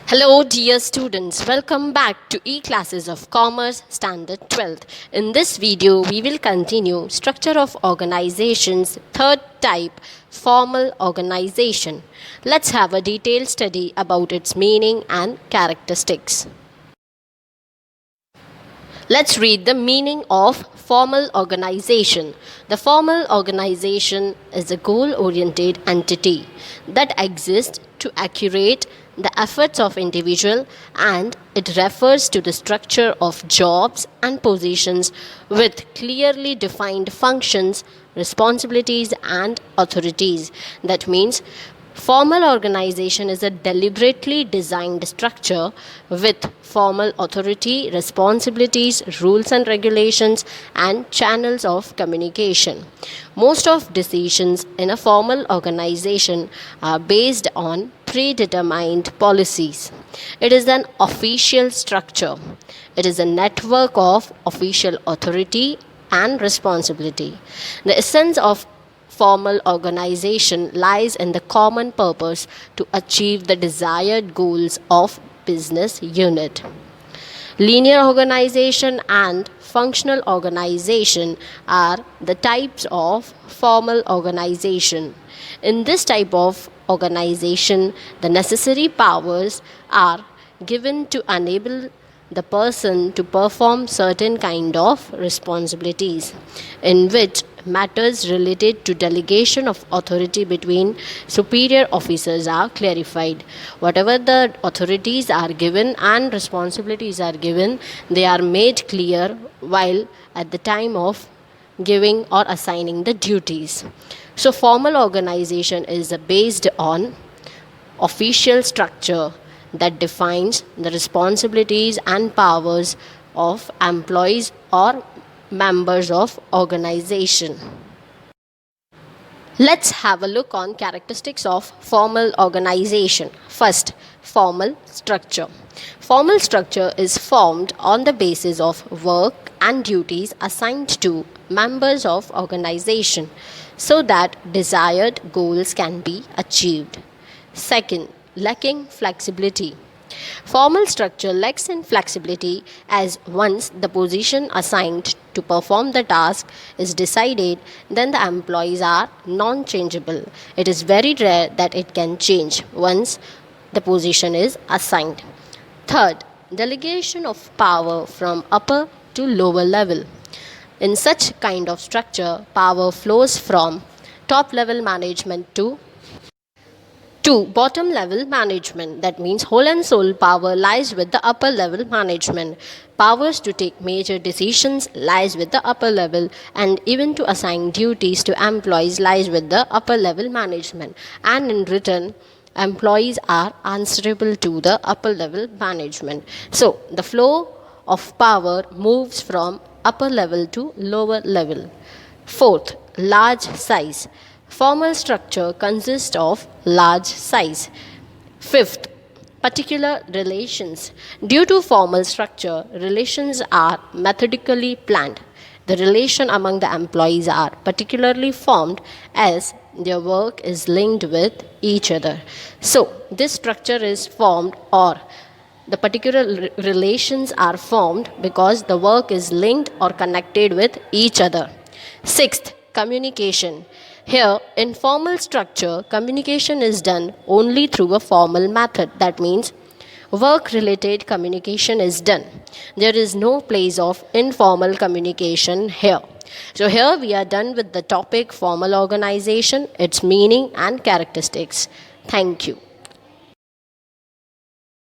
Hello dear students, welcome back to E-Classes of Commerce Standard 12th. In this video, we will continue Structure of Organizations, third type, Formal Organization. Let's have a detailed study about its meaning and characteristics. Let's read the meaning of formal organization. The formal organization is a goal-oriented entity that exists to accurate the efforts of individual, and it refers to the structure of jobs and positions with clearly defined functions, responsibilities and authorities. That means formal organization is a deliberately designed structure with formal authority, responsibilities, rules and regulations, and channels of communication. Most of decisions in a formal organization are based on predetermined policies. It is an official structure. It is a network of official authority and responsibility. The essence of formal organization lies in the common purpose to achieve the desired goals of business unit. Linear organization and functional organization are the types of formal organization. In this type of organization, the necessary powers are given to enable the person to perform certain kind of responsibilities, in which matters related to delegation of authority between superior officers are clarified. Whatever the authorities are given and responsibilities are given, they are made clear while at the time of giving or assigning the duties. So formal organization is based on official structure that defines the responsibilities and powers of employees or members of organization. Let's have a look on characteristics of formal organization. First, formal structure. Formal structure is formed on the basis of work and duties assigned to members of organization so that desired goals can be achieved. Second, lacking flexibility. Formal structure lacks in flexibility as once the position assigned to perform the task is decided, then the employees are non-changeable. It is very rare that it can change once the position is assigned. Third, delegation of power from upper to lower level. In such kind of structure, power flows from top level management to bottom level management. That means whole and sole power lies with the upper level management. Powers to take major decisions lies with the upper level, and even to assign duties to employees lies with the upper level management. And in return, employees are answerable to the upper level management. So the flow of power moves from upper level to lower level. Fourth, large size. Formal structure consists of large size. Fifth, particular relations. Due to formal structure, relations are methodically planned. The relation among the employees are particularly formed as their work is linked with each other. So, this structure is formed, or the particular relations are formed because the work is linked or connected with each other. Sixth, communication. Here, in formal structure, communication is done only through a formal method. That means work-related communication is done. There is no place of informal communication here. So here we are done with the topic formal organization, its meaning and characteristics. Thank you.